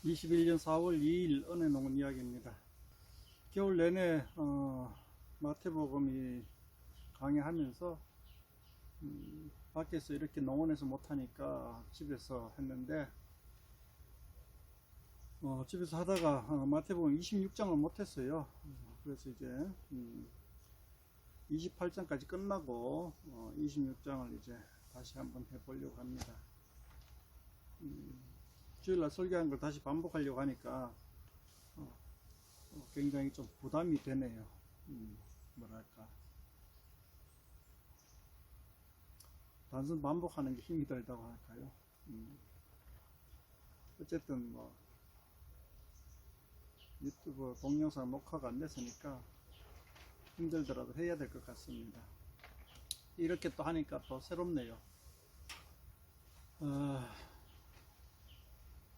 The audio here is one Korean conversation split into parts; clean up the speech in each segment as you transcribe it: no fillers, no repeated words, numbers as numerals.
21년 4월 2일 은혜농은 이야기입니다. 겨울 내내 마태복음이 강의하면서 밖에서 이렇게 농원에서 못하니까 집에서 했는데 집에서 하다가 마태복음 26장을 못했어요. 그래서 이제 28장까지 끝나고 26장을 이제 다시 한번 해보려고 합니다. 주일날 설교한 걸 다시 반복하려고 하니까 굉장히 좀 부담이 되네요. 뭐랄까, 단순 반복하는 게 힘이 들다고 할까요? 어쨌든 뭐 유튜브 동영상 녹화가 안 됐으니까 힘들더라도 해야 될 것 같습니다. 이렇게 또 하니까 또 새롭네요.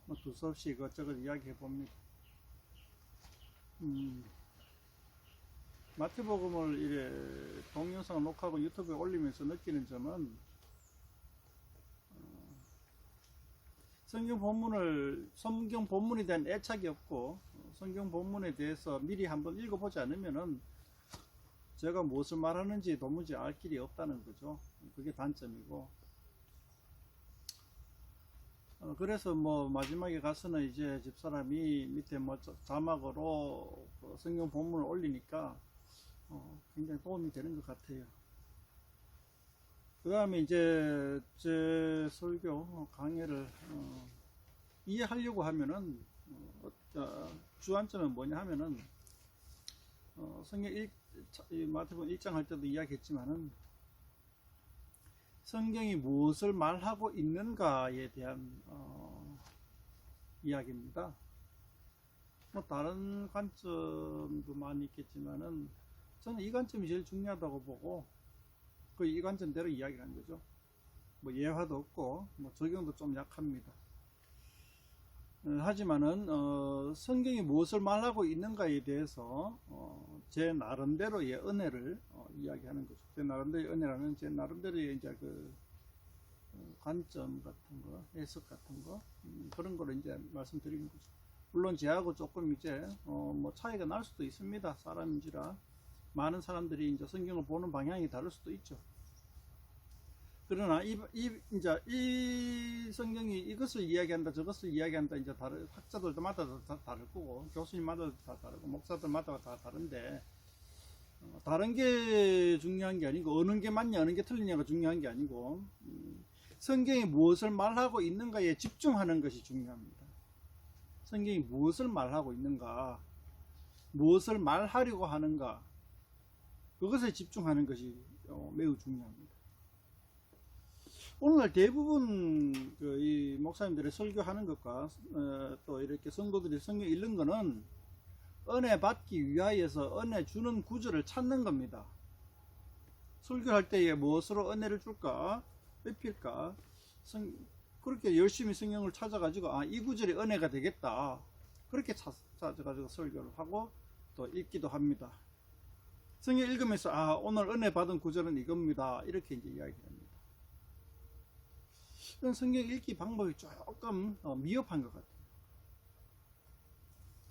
뭐 두서없이 이것저것 이야기해 봅니다. 마태복음을 이래 동영상 녹화하고 유튜브에 올리면서 느끼는 점은 성경 본문에 대한 애착이 없고 성경 본문에 대해서 미리 한번 읽어보지 않으면은 제가 무엇을 말하는지 도무지 알 길이 없다는 거죠. 그게 단점이고, 그래서 뭐 마지막에 가서는 이제 집사람이 밑에 뭐 자막으로 성경 본문을 올리니까 굉장히 도움이 되는 것 같아요. 그 다음에 이제 제 설교 강의를 이해하려고 하면은 주안점은 뭐냐 하면은 성경 마태복음 1장 할 때도 이야기했지만은 성경이 무엇을 말하고 있는가에 대한 이야기입니다. 뭐 다른 관점도 많이 있겠지만은 저는 이 관점이 제일 중요하다고 보고 이 관점대로 이야기를 하는 거죠. 뭐 예화도 없고 뭐 적용도 좀 약합니다. 하지만은 성경이 무엇을 말하고 있는가에 대해서 제 나름대로의 은혜를 이야기하는 거죠. 제 나름대로의 은혜라는 제 나름대로의 이제 그 관점 같은 거, 해석 같은 거 그런 거를 이제 말씀드리는 거죠. 물론 제하고 조금 이제 뭐 차이가 날 수도 있습니다. 사람인지라 많은 사람들이 이제 성경을 보는 방향이 다를 수도 있죠. 그러나 이 성경이 이것을 이야기한다 저것을 이야기한다 이제 다른 학자들마다 다 다를 거고 교수님마다 다 다르고 목사들마다 다 다른데 다른 게 중요한 게 아니고 어느 게 맞냐 어느 게 틀리냐가 중요한 게 아니고 성경이 무엇을 말하고 있는가에 집중하는 것이 중요합니다. 성경이 무엇을 말하고 있는가, 무엇을 말하려고 하는가, 그것에 집중하는 것이 매우 중요합니다. 오늘날 대부분 이 목사님들의 설교하는 것과 또 이렇게 성도들이 성경 읽는 거는 은혜 받기 위하여서 은혜 주는 구절을 찾는 겁니다. 설교할 때에 무엇으로 은혜를 줄까, 입힐까, 그렇게 열심히 성경을 찾아가지고 이 구절이 은혜가 되겠다, 그렇게 찾아가지고 설교를 하고 또 읽기도 합니다. 성경 읽으면서 오늘 은혜 받은 구절은 이겁니다, 이렇게 이제 이야기합니다. 이런 성경 읽기 방법이 조금 미흡한 것 같아요.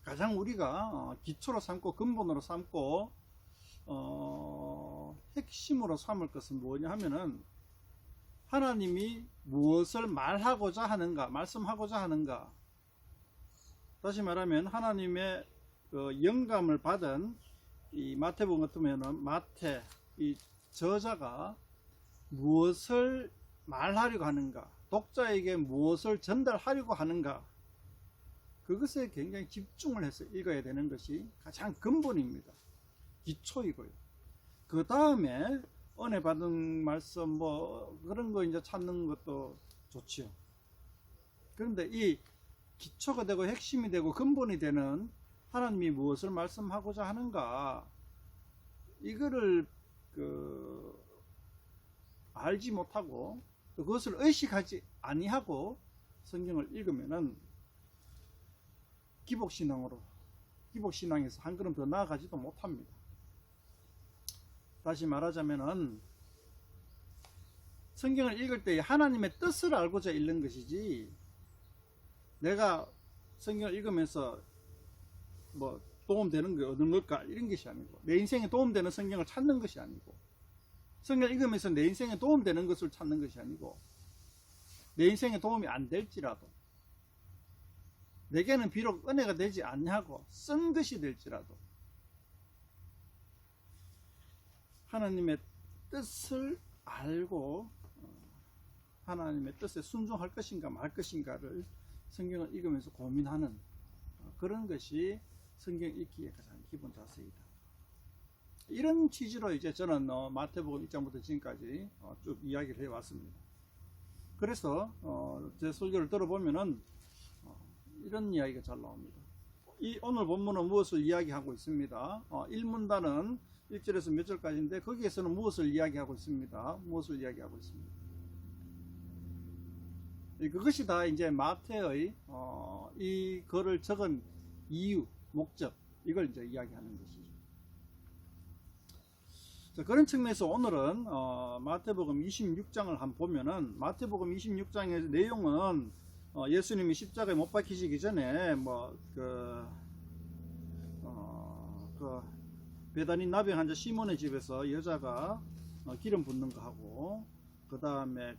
가장 우리가 기초로 삼고 근본으로 삼고 핵심으로 삼을 것은 뭐냐 하면은 하나님이 무엇을 말하고자 하는가, 말씀하고자 하는가. 다시 말하면 하나님의 영감을 받은 이 마태복음 같으면은 마태 이 저자가 무엇을 말하려고 하는가, 독자에게 무엇을 전달하려고 하는가, 그것에 굉장히 집중을 해서 읽어야 되는 것이 가장 근본입니다. 기초이고요. 그 다음에 은혜 받은 말씀 뭐 그런 거 이제 찾는 것도 좋지요. 그런데 이 기초가 되고 핵심이 되고 근본이 되는 하나님이 무엇을 말씀하고자 하는가, 이거를 알지 못하고 그것을 의식하지 아니하고 성경을 읽으면은 기복신앙에서 한 걸음 더 나아가지도 못합니다. 다시 말하자면은 성경을 읽을 때 하나님의 뜻을 알고자 읽는 것이지 내가 성경을 읽으면서 뭐 도움되는 게 얻는 걸까 이런 것이 아니고, 내 인생에 도움되는 성경을 찾는 것이 아니고, 성경을 읽으면서 내 인생에 도움되는 것을 찾는 것이 아니고, 내 인생에 도움이 안 될지라도, 내게는 비록 은혜가 되지 않냐고 쓴 것이 될지라도 하나님의 뜻을 알고 하나님의 뜻에 순종할 것인가 말 것인가를 성경을 읽으면서 고민하는 그런 것이 성경 읽기의 가장 기본 자세이다. 이런 취지로 이제 저는 마태복음 1장부터 지금까지 쭉 이야기를 해왔습니다. 그래서 제 설교를 들어보면은 이런 이야기가 잘 나옵니다. 이 오늘 본문은 무엇을 이야기하고 있습니다. 1문단은 1절에서 몇 절까지인데 거기에서는 무엇을 이야기하고 있습니다. 무엇을 이야기하고 있습니다. 그것이 다 이제 마태의 이 글을 적은 이유, 목적, 이걸 이제 이야기하는 것이죠. 자, 그런 측면에서 오늘은 마태복음 26장을 한번 보면은, 마태복음 26장의 내용은 예수님이 십자가에 못 박히시기 전에 베다니 나병 환자 시몬의 집에서 여자가 기름 붓는 거 하고, 그 다음에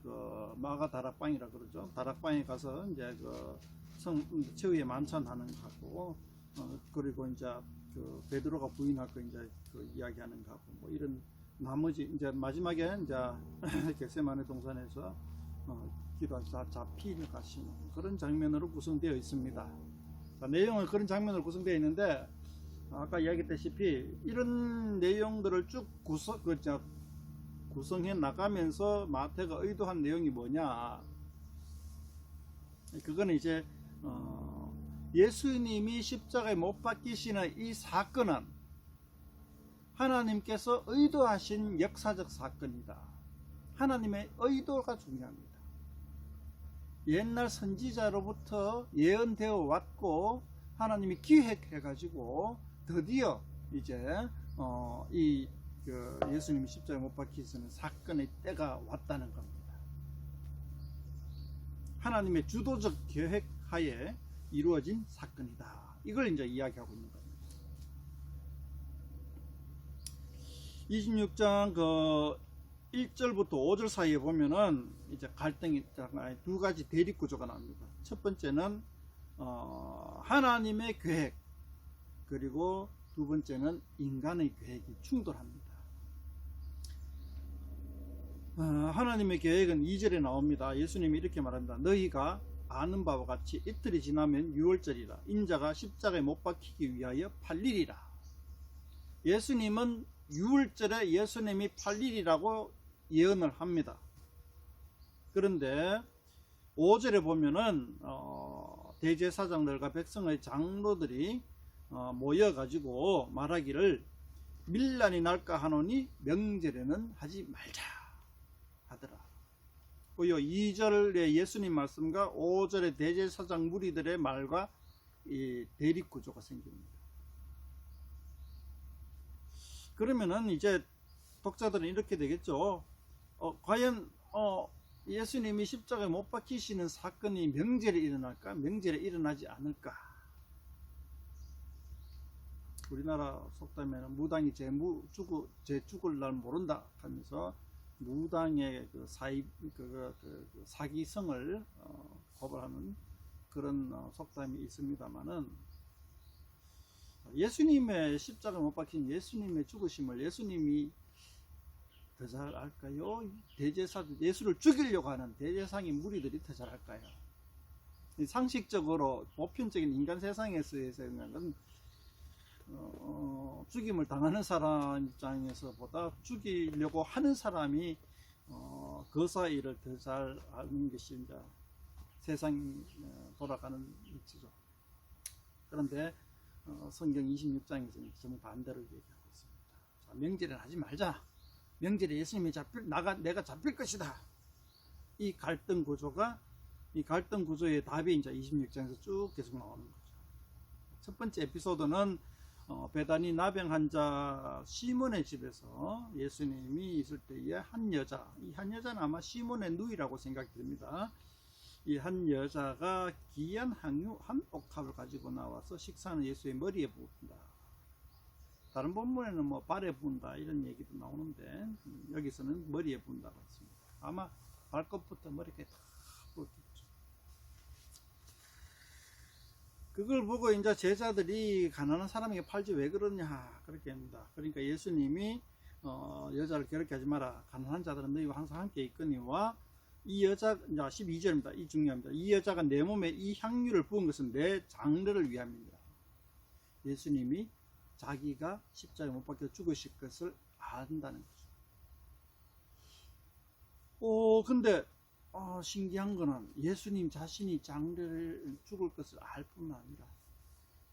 마가 다락방이라 그러죠. 다락방에 가서 이제 최후의 만찬하는 거 하고, 그리고 이제 베드로가 부인할 거 이제 이야기하는 거 하고, 뭐 이런 나머지 이제 마지막에 이제 겟세마네 동산에서 기도하시다 잡히려 가시는 그런 장면으로 구성되어 있습니다. 자, 내용은 그런 장면으로 구성되어 있는데, 아까 이야기했다시피 이런 내용들을 쭉 구성해 나가면서 마태가 의도한 내용이 뭐냐, 그거는 이제 예수님이 십자가에 못 박히시는 이 사건은 하나님께서 의도하신 역사적 사건이다. 하나님의 의도가 중요합니다. 옛날 선지자로부터 예언되어 왔고 하나님이 기획해 가지고 드디어 이제 예수님이 십자가에 못 박히시는 사건의 때가 왔다는 겁니다. 하나님의 주도적 계획 하에 이루어진 사건이다. 이걸 이제 이야기하고 있는 겁니다. 26장 1절부터 5절 사이에 보면은 이제 갈등이 두 가지 대립 구조가 나옵니다. 첫 번째는 하나님의 계획, 그리고 두 번째는 인간의 계획이 충돌합니다. 하나님의 계획은 2절에 나옵니다. 예수님이 이렇게 말합니다. 너희가 아는 바와 같이 이틀이 지나면 유월절이라. 인자가 십자가에 못 박히기 위하여 팔리리라. 예수님은 유월절에 예수님이 팔리리라고 예언을 합니다. 그런데 5절에 보면은 대제사장들과 백성의 장로들이 모여가지고 말하기를 밀란이 날까 하노니 명절에는 하지 말자 하더라. 그리고 2절의 예수님 말씀과 5절의 대제사장 무리들의 말과 이 대립 구조가 생깁니다. 그러면은 이제 독자들은 이렇게 되겠죠. 과연 예수님이 십자가에 못 박히시는 사건이 명절에 일어날까? 명절에 일어나지 않을까? 우리나라 속담에는 무당이 제 죽을 날 모른다 하면서 무당의 사기성을 고발하는 그런 속담이 있습니다만은, 예수님의 십자가 못 박힌 예수님의 죽으심을 예수님이 더 잘 알까요? 예수를 죽이려고 하는 대제사장의 무리들이 더 잘 알까요? 상식적으로 보편적인 인간 세상에서는 죽임을 당하는 사람 입장에서보다 죽이려고 하는 사람이 그 사이를 더 잘 아는 것이 이제 세상이 돌아가는 위치죠. 그런데 성경 26장에서는 정반대로 얘기하고 있습니다. 자, 명절에는 하지 말자. 명절에 예수님이 내가 잡힐 것이다. 이 갈등 구조의 답이 이제 26장에서 쭉 계속 나오는 거죠. 첫 번째 에피소드는 베다니 나병 환자 시몬의 집에서 예수님이 있을 때에 한 여자, 이 한 여자는 아마 시몬의 누이라고 생각이 듭니다. 이 한 여자가 귀한 향유 한 옥합을 가지고 나와서 식사는 예수의 머리에 부은다. 다른 본문에는 뭐 발에 부은다 이런 얘기도 나오는데 여기서는 머리에 부은다고 했습니다. 아마 발끝부터 머리까지 다 부었겠죠. 그걸 보고 이제 제자들이 가난한 사람에게 팔지 왜 그러냐 그렇게 합니다. 그러니까 예수님이 여자를 괴롭게 하지 마라. 가난한 자들은 너희와 항상 함께 있거니와 이 여자, 12절입니다. 이 중요합니다. 이 여자가 내 몸에 이 향유를 부은 것은 내 장래를 위함입니다. 예수님이 자기가 십자가에 못 박혀 죽으실 것을 안다는 거죠. 근데 신기한 거는 예수님 자신이 장래를 죽을 것을 알 뿐만 아니라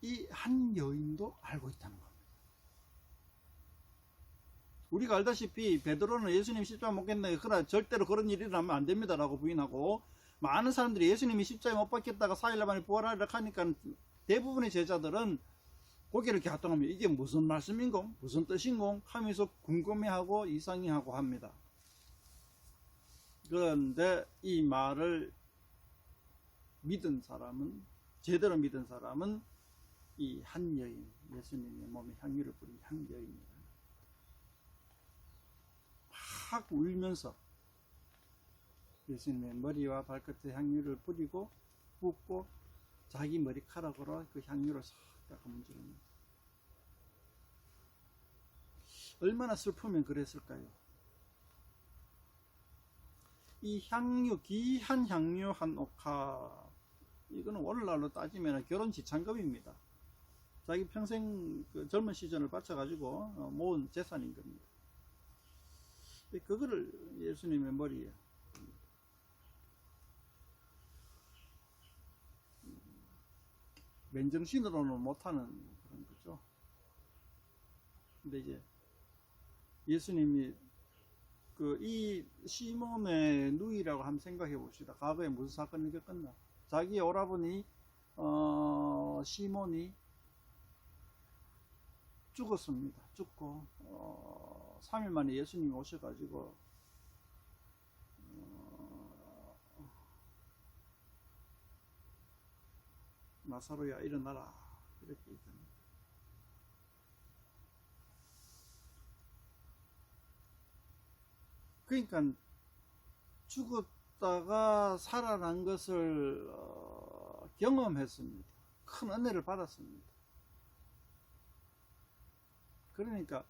이 한 여인도 알고 있다는 겁니다. 우리가 알다시피 베드로는 예수님 십자가 못 박겠네, 그러나 절대로 그런 일이 일어나면 안 됩니다 라고 부인하고, 많은 사람들이 예수님이 십자가에 못 박겠다가 4일 만에 부활하려 하니까 대부분의 제자들은 고개를 갸우뚱하며 이게 무슨 말씀인고 무슨 뜻인고 하면서 궁금해하고 이상해하고 합니다. 그런데 이 말을 믿은 사람은, 제대로 믿은 사람은 이 한 여인, 예수님의 몸에 향유를 뿌린 한 여인입니다. 막 울면서 예수님의 머리와 발끝에 향유를 뿌리고 붓고 자기 머리카락으로 그 향유를 싹 닦아 문지릅니다. 얼마나 슬프면 그랬을까요? 이 향유, 귀한 향유 한 옥합, 이거는 오늘날로 따지면 결혼 지참금입니다. 자기 평생 그 젊은 시절을 바쳐가지고 모은 재산인 겁니다. 그거를 예수님의 머리에 맨정신으로는 못하는 그런 거죠. 근데 이제 예수님이 이 시몬의 누이라고 한번 생각해 봅시다. 과거에 무슨 사건이 겪었나? 자기의 오라버니 시몬이 죽었습니다. 죽고 3일 만에 예수님이 오셔가지고 나사로야 일어나라 이렇게 얘기합니다. 그러니까 죽었다가 살아난 것을 경험했습니다. 큰 은혜를 받았습니다. 그러니까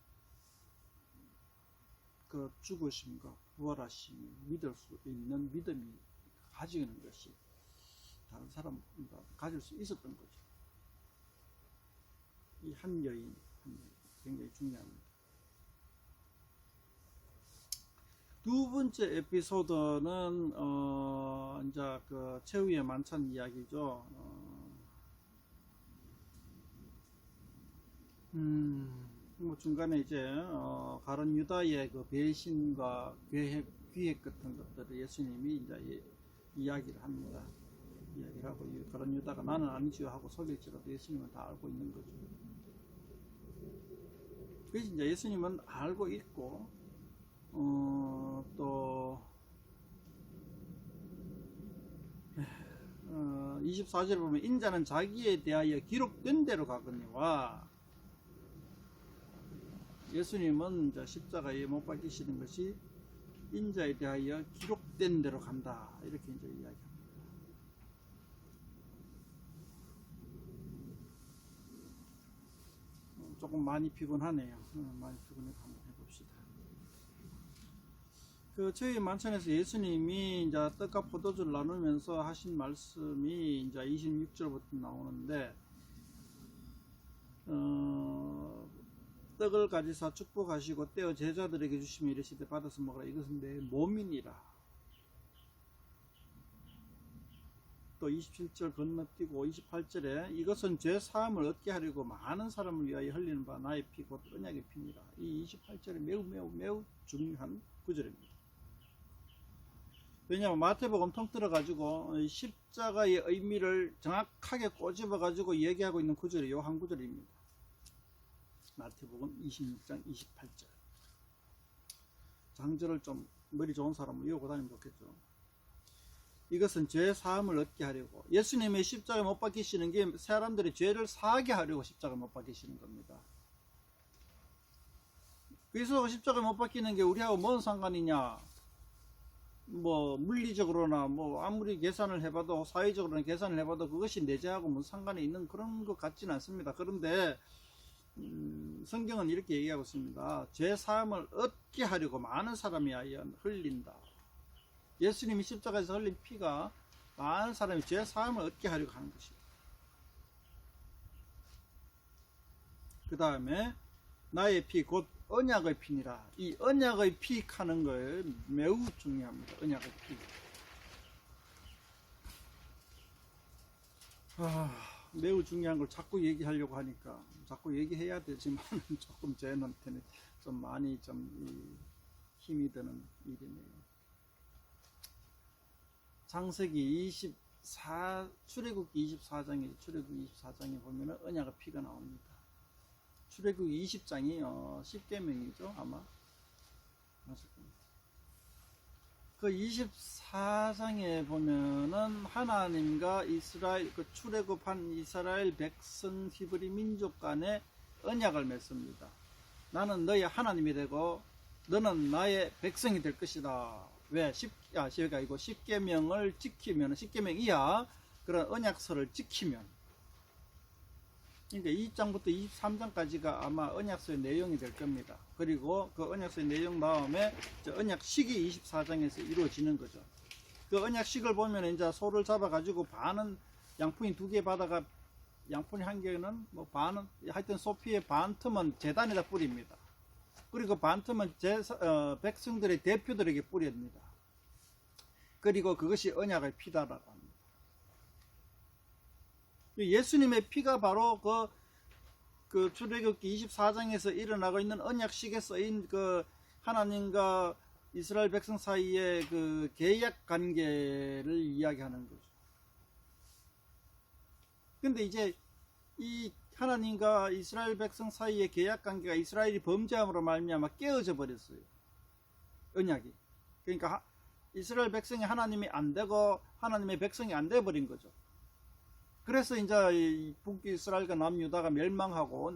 그 죽으심과 부활하심을 믿을 수 있는 믿음이 가지는 것이 다른 사람보다 가질 수 있었던 거죠. 이 한 여인 굉장히 중요합니다. 두 번째 에피소드는 이제 그 최후의 만찬 이야기죠. 뭐 중간에 이제 가룟 유다의 그 배신과 기획 같은 것들을 예수님이 이제 이야기를 합니다. 이야기를 하고 가룟 유다가 나는 아니지요 하고 속일지라도 예수님은 다 알고 있는 거죠. 그래서 이제 예수님은 알고 있고 또 24절에 보면 인자는 자기에 대하여 기록된 대로 가거니와, 예수님은 이제 십자가에 못 박히시는 것이 인자에 대하여 기록된 대로 간다 이렇게 이제 이야기합니다. 조금 많이 피곤하네요. 많이 피곤해서 한번 해봅시다. 그 최후의 만찬에서 예수님이 이제 떡과 포도주를 나누면서 하신 말씀이 이제 26절부터 나오는데, 떡을 가지사 축복하시고 떼어 제자들에게 주시며 이르시되 받아서 먹으라, 이것은 내 몸이니라. 또 27절 건너뛰고 28절에 이것은 죄 사함을 얻게 하려고 많은 사람을 위하여 흘리는 바 나의 피 곧 언약의 피니라. 이 28절이 매우 중요한 구절입니다. 왜냐하면 마태복음 통틀어 가지고 십자가의 의미를 정확하게 꼬집어 가지고 얘기하고 있는 구절이 요 한 구절입니다. 마태복음 26장 28절. 장절을 좀 머리 좋은 사람은 외우고 다니면 좋겠죠. 이것은 죄 사함을 얻게 하려고, 예수님의 십자가 못 박히시는 게 사람들의 죄를 사하게 하려고 십자가 못 박히시는 겁니다. 그래서 십자가 못 박히는 게 우리하고 뭔 상관이냐? 뭐 물리적으로나 뭐 아무리 계산을 해봐도, 사회적으로나 계산을 해봐도 그것이 내 죄하고 무슨 상관이 있는 그런 것 같지는 않습니다. 그런데 성경은 이렇게 얘기하고 있습니다. 죄 사함을 얻게 하려고 많은 사람이 흘린다. 예수님이 십자가에서 흘린 피가 많은 사람이 죄 사함을 얻게 하려고 하는 것입니다. 그 다음에 나의 피 곧 언약의 피니라. 이 언약의 피 하는 거에 매우 중요합니다. 언약의 피. 매우 중요한 걸 자꾸 얘기하려고 하니까 자꾸 얘기해야 되지만 조금 저한테는 좀 많이 좀 힘이 드는 일이네요. 창세기 24, 출애굽기 24장에 보면은 언약의 피가 나옵니다. 출애굽기 20장이 10계명이죠, 아마. 맞을 겁니다. 그 24장에 보면은 하나님과 이스라엘, 그 출애굽한 이스라엘 백성 히브리 민족 간에 언약을 맺습니다. 나는 너의 하나님이 되고 너는 나의 백성이 될 것이다. 왜? 10계명을 지키면, 10계명 이하 그런 언약서를 지키면, 그러니까 2장부터 23장까지가 아마 언약서의 내용이 될 겁니다. 그리고 그 언약서의 내용 다음에 언약식이 24장에서 이루어지는 거죠. 그 언약식을 보면 이제 소를 잡아가지고 반은 양푼이 2개 받아가, 양푼이 1개는 뭐 반은, 하여튼 소피의 반 틈은 제단에다 뿌립니다. 그리고 반 틈은 백성들의 대표들에게 뿌립니다. 그리고 그것이 언약의 피다라고 합니다. 예수님의 피가 바로 그 출애굽기 24장에서 일어나고 있는 언약식에 쓰인 그 하나님과 이스라엘 백성 사이의 그 계약 관계를 이야기하는 거죠. 근데 이제 이 하나님과 이스라엘 백성 사이의 계약 관계가 이스라엘이 범죄함으로 말미암아 깨어져 버렸어요. 언약이. 그러니까 이스라엘 백성이 하나님이 안 되고 하나님의 백성이 안 돼 버린 거죠. 그래서 이제 북이스라엘과 남유다가 멸망하고,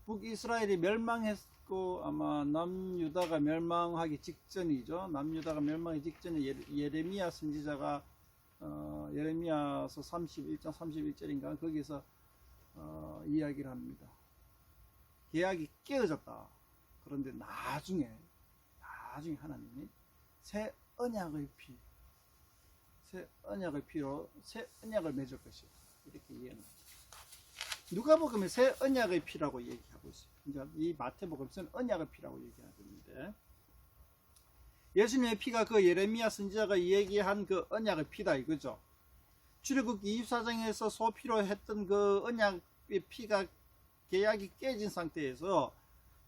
북이스라엘이 멸망했고 아마 남유다가 멸망하기 직전이죠. 남유다가 멸망하기 직전에 예레미야 선지자가 예레미야서 31장 31절인가 거기서 이야기를 합니다. 계약이 깨어졌다. 그런데 나중에 하나님이 새 언약의 피로 새 언약을 맺을 것이다. 이렇게 이해합니다. 누가복음에 새 언약의 피라고 얘기하고 있어요. 그러니까 이 마태복음에서는 언약의 피라고 얘기하는데, 예수님의 피가 그 예레미야 선지자가 얘기한 그 언약의 피다 이거죠. 출애굽기 24장에서 소피로 했던 그 언약의 피가 계약이 깨진 상태에서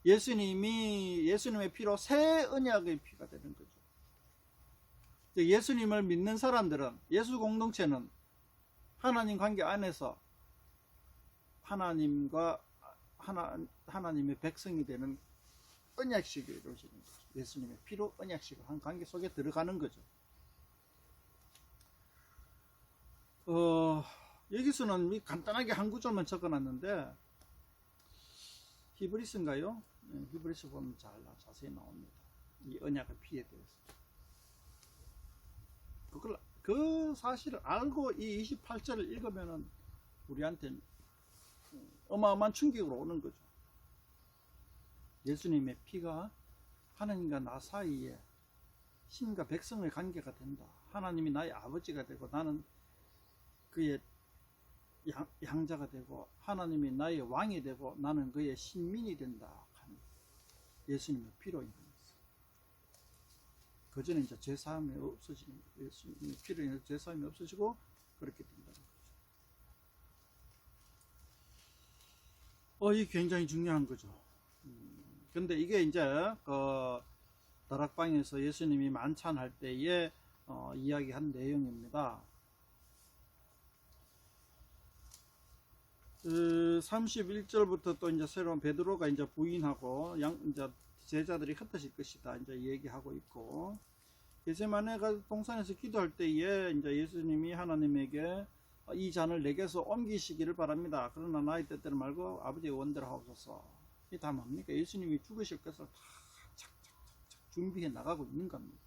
예수님의 피로 새 언약의 피가 되는 거죠. 예수님을 믿는 사람들은, 예수 공동체는 하나님 관계 안에서 하나님의 백성이 되는 언약식이 이루어지는 거죠. 예수님의 피로 언약식을 한 관계 속에 들어가는 거죠. 여기서는 간단하게 한 구절만 적어놨는데, 히브리서인가요? 히브리서 보면 자세히 나옵니다. 이 언약의 피에 대해서. 그 사실을 알고 이 28절을 읽으면은 우리한테는 어마어마한 충격으로 오는 거죠. 예수님의 피가 하나님과 나 사이에 신과 백성의 관계가 된다. 하나님이 나의 아버지가 되고 나는 그의 양자가 되고, 하나님이 나의 왕이 되고 나는 그의 신민이 된다 하는 예수님의 피로 인해서. 그 전에 이제 죄사함이 없어지는 거예요. 예수님의 피로 인해서 죄사함이 없어지고 그렇게 된다는 거죠. 이게 굉장히 중요한 거죠. 근데 이게 이제 다락방에서 예수님이 만찬할 때에 이야기한 내용입니다. 31절부터 또 이제 새로운 베드로가 이제 부인하고 이제 제자들이 흩어질 것이다 이제 얘기하고 있고, 겟세마네 동산에서 기도할 때에 이제 예수님이 하나님에게 이 잔을 내게서 옮기시기를 바랍니다. 그러나 나의 뜻대로 말고 아버지의 원대로 하옵소서. 이게 다 뭡니까? 예수님이 죽으실 것을 다 착착착착 준비해 나가고 있는 겁니다.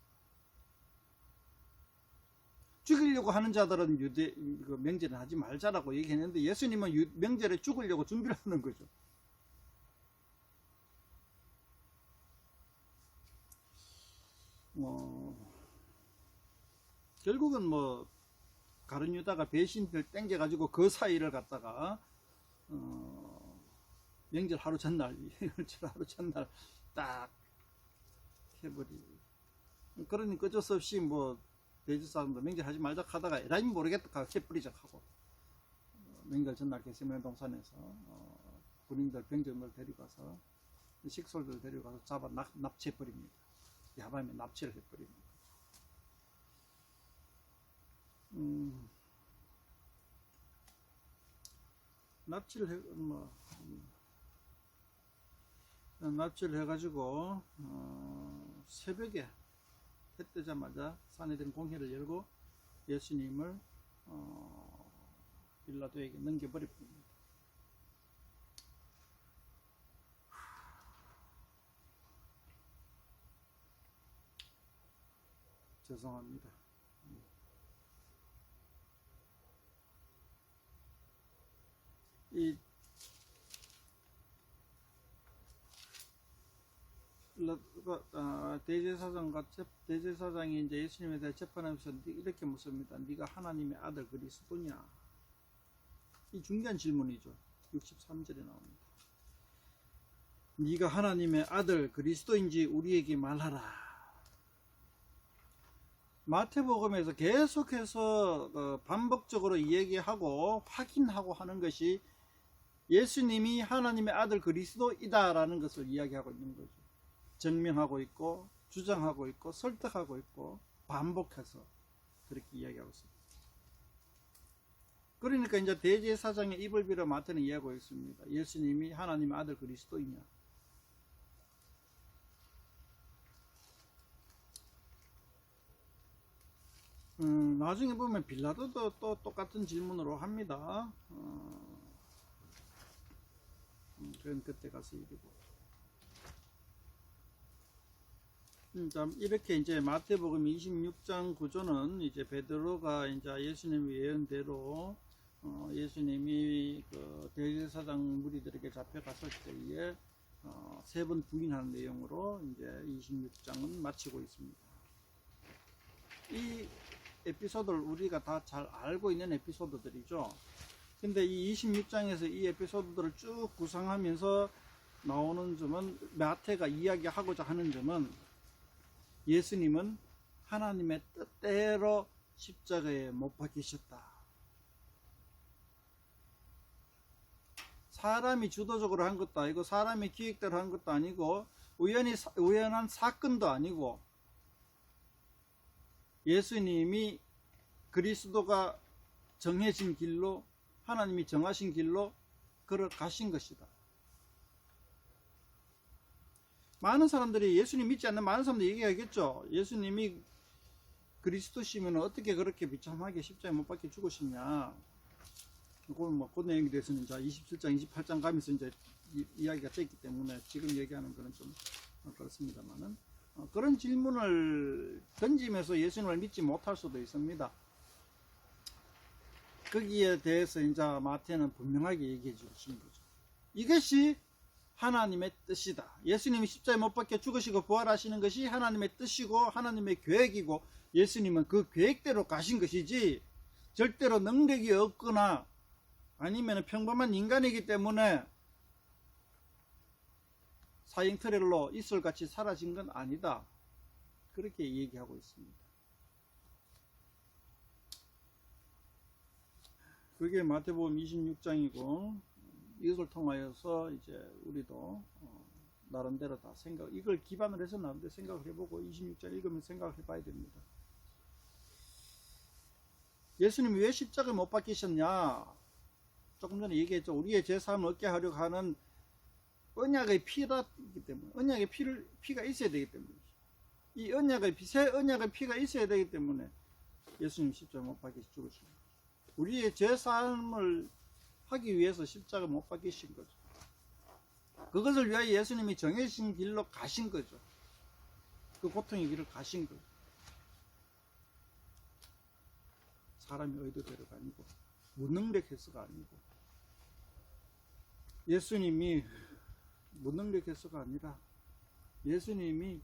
죽이려고 하는 자들은 명제는 하지 말자라고 얘기했는데 예수님은 명제를 죽으려고 준비를 하는 거죠. 결국은 뭐 가룟 유다가 배신을 땡겨가지고 그 사이를 갖다가 명절 하루 전날 하루 전날 딱 해버리고, 그러니까 어쩔 수 없이 뭐 대지 사람도 명절 하지 말자 하다가 에라이 모르겠다 해버리자 하고 명절 전날 겟세마네 동산에서 군인들 병정들 데리고 가서 식솔들 데리고 가서 잡아 납치해버립니다. 야밤에 납치를 해버립니다. 납치를 해가지고 새벽에 해 뜨자마자 산헤드린 공회를 열고 예수님을 빌라도에게 넘겨버립니다. 죄송합니다. 이 대제사장이 이제 예수님에 대해 재판하면서 이렇게 묻습니다. 네가 하나님의 아들 그리스도냐? 이 중요한 질문이죠. 63절에 나옵니다. 네가 하나님의 아들 그리스도인지 우리에게 말하라. 마태복음에서 계속해서 반복적으로 이야기하고 확인하고 하는 것이 예수님이 하나님의 아들 그리스도이다라는 것을 이야기하고 있는 거죠. 증명하고 있고 주장하고 있고 설득하고 있고 반복해서 그렇게 이야기하고 있습니다. 그러니까 이제 대제사장의 입을 빌어 마태는 이야기하고 있습니다. 예수님이 하나님의 아들 그리스도이냐? 나중에 보면 빌라도도 또 똑같은 질문으로 합니다. 그건 그때 가서 일이고. 이렇게 이제 마태복음 26장 구조는 이제 베드로가 이제 예수님의 예언대로 예수님이 그 대제사장 무리들에게 잡혀갔을 때에 3번 부인하는 내용으로 이제 26장은 마치고 있습니다. 이 에피소드를 우리가 다 잘 알고 있는 에피소드들이죠. 근데 이 26장에서 이 에피소드들을 쭉 구상하면서 나오는 점은, 마태가 이야기하고자 하는 점은 예수님은 하나님의 뜻대로 십자가에 못 박히셨다. 사람이 주도적으로 한 것도 아니고 사람이 기획대로 한 것도 아니고 우연한 사건도 아니고 예수님이 그리스도가 정해진 길로, 하나님이 정하신 길로 걸어가신 것이다. 많은 사람들이, 예수님 믿지 않는 많은 사람들이 얘기하겠죠. 예수님이 그리스도시면 어떻게 그렇게 비참하게 십자가에 못 박혀 죽으시냐. 그건 뭐 그 내용에 대해서는 이제 27장, 28장 가면서 이제 이야기가 됐기 때문에 지금 얘기하는 거는 좀 그렇습니다만은, 그런 질문을 던지면서 예수님을 믿지 못할 수도 있습니다. 거기에 대해서 이제 마태는 분명하게 얘기해 주신 거죠. 이것이 하나님의 뜻이다. 예수님이 십자가에 못 박혀 죽으시고 부활하시는 것이 하나님의 뜻이고 하나님의 계획이고 예수님은 그 계획대로 가신 것이지 절대로 능력이 없거나 아니면 평범한 인간이기 때문에 사형터렐로 이슬같이 사라진 건 아니다. 그렇게 얘기하고 있습니다. 그게 마태복음 26장이고 이것을 통하여서 이제 우리도 나름대로 다 이걸 기반으로 해서 나름대로 생각을 해보고 26장 읽으면 생각을 해봐야 됩니다. 예수님이 왜 십자가에 못 박히셨냐? 조금 전에 얘기했죠. 우리의 죄사함을 얻게 하려고 하는 언약의 피라기 때문에, 언약의 피가 있어야 되기 때문이죠. 이 언약의 피, 새 언약의 피가 있어야 되기 때문에 예수님 십자가 못 박혀 죽으신 거죠. 우리의 죄 사함을 하기 위해서 십자가 못 박히신 거죠. 그것을 위하여 예수님이 정해진 길로 가신 거죠. 그 고통의 길을 가신 거죠. 사람이 의도대로가 아니고 무능력해서가 아니고 예수님이 무능력해서가 아니라 예수님이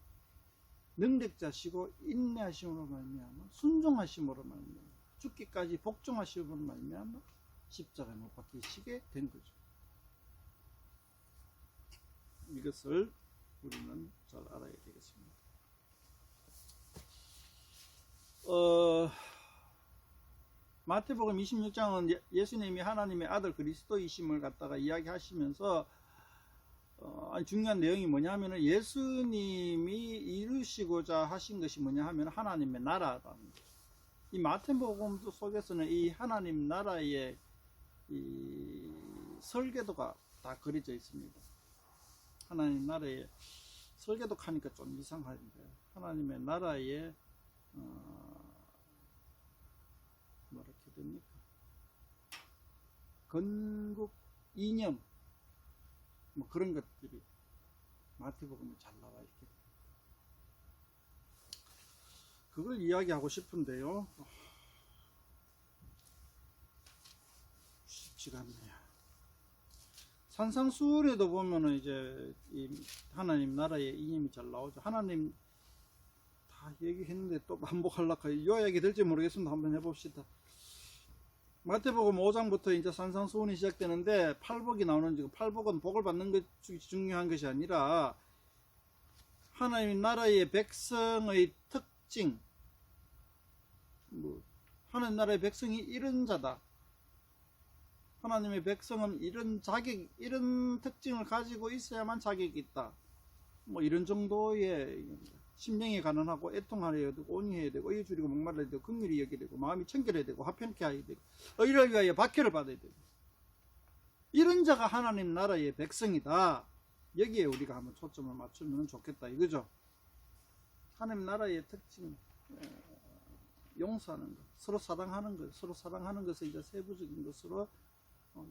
능력자시고 인내하심으로 말미암아 순종하심으로 말미암아 죽기까지 복종하심으로 말미암아 십자가에 못 박히시게 된 거죠. 이것을 우리는 잘 알아야 되겠습니다. 마태복음 26장은 예수님이 하나님의 아들 그리스도이심을 갖다가 이야기하시면서 중요한 내용이 뭐냐 하면은 예수님이 이루시고자 하신 것이 뭐냐 하면 하나님의 나라라는 거죠. 이 마태복음 속에서는 이 하나님 나라의 이 설계도가 다 그려져 있습니다. 하나님 나라의 설계도 하니까 좀 이상한데 하나님의 나라의 뭐라 해야 됩니까? 건국 이념 뭐 그런 것들이 마태복음에 잘 나와 있게 그걸 이야기하고 싶은데요. 쉽지가 않네요. 산상수훈에도 보면은 이제 이 하나님 나라의 이념이 잘 나오죠. 하나님 다 얘기했는데 또 반복하려고 요약이 될지 모르겠습니다. 한번 해봅시다. 마태복음 5장부터 이제 산상수훈이 시작되는데 팔복이 나오는 지금 팔복은 복을 받는 것이 중요한 것이 아니라 하나님 나라의 백성의 특징, 하나님 나라의 백성이 이런 자다. 하나님의 백성은 이런 이런 특징을 가지고 있어야만 자격이 있다. 뭐 이런 정도의 심령이 가난하고 애통하여야 되고 온유해야 되고 의에 줄이고 목말라야 되고 긍휼히 여겨야 되고 마음이 청결해야 되고 화평케 해야 되고 의를 위하여 박해를 받아야 되고 이런 자가 하나님 나라의 백성이다. 여기에 우리가 한번 초점을 맞추면 좋겠다 이거죠. 하나님 나라의 특징 용서하는 것, 서로 사랑하는 것, 서로 사랑하는 것을 이제 세부적인 것으로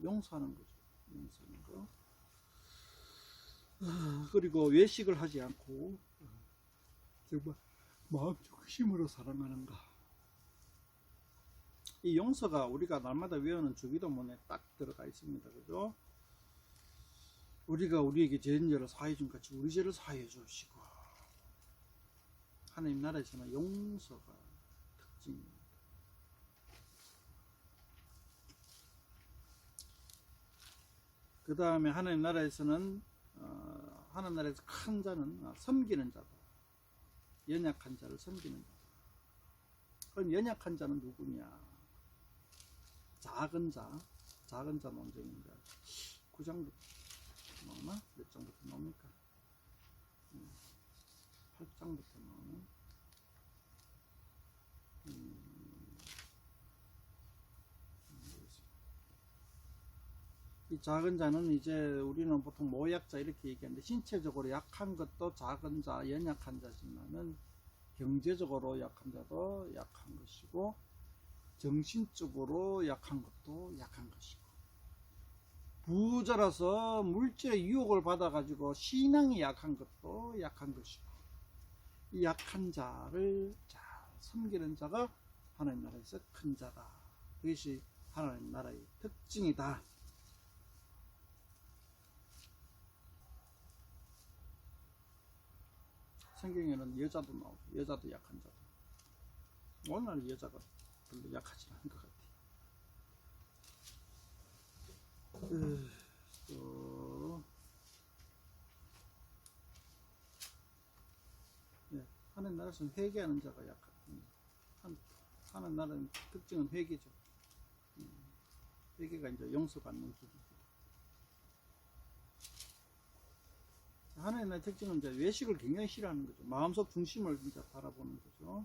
용서하는 거죠. 용서하는 거. 그리고 외식을 하지 않고 정말 마음 중심으로 사랑하는가. 이 용서가 우리가 날마다 외우는 주기도문에 딱 들어가 있습니다. 그죠? 우리가 우리에게 죄진 죄를 사해 준 같이 우리 죄를 사해 주시고 하나님 나라에서는 용서가 특징입니다. 그 다음에 하나님 나라에서는 하나님 나라에서 큰 자는 섬기는 자다. 연약한 자를 섬기는 자다. 그럼 연약한 자는 누구냐? 작은 자 논쟁입니다. 9장부터 나오나? 몇 장부터 나옵니까? 8장부터 나오는 이 작은 자는 이제 우리는 보통 모약자 이렇게 얘기하는데 신체적으로 약한 것도 작은 자, 연약한 자지만은 경제적으로 약한 자도 약한 것이고 정신적으로 약한 것도 약한 것이고 부자라서 물질의 유혹을 받아 가지고 신앙이 약한 것도 약한 것이고 이 약한 자를 잘 섬기는 자가 하나님 나라에서 큰 자다. 그것이 하나님 나라의 특징이다. 성경에는 여자도 나오고 여자도 약한 자도. 오늘 여자가 별로 약하지 않은 것 같아요. 하나님 나라에서는 회개하는 자가 약한. 하나님 나라의 특징은 회개죠. 회개가 이제 용서받는 길입니다. 하나님 나라의 특징은 이제 외식을 굉장히 싫어하는 거죠. 마음속 중심을 진짜 바라보는 거죠.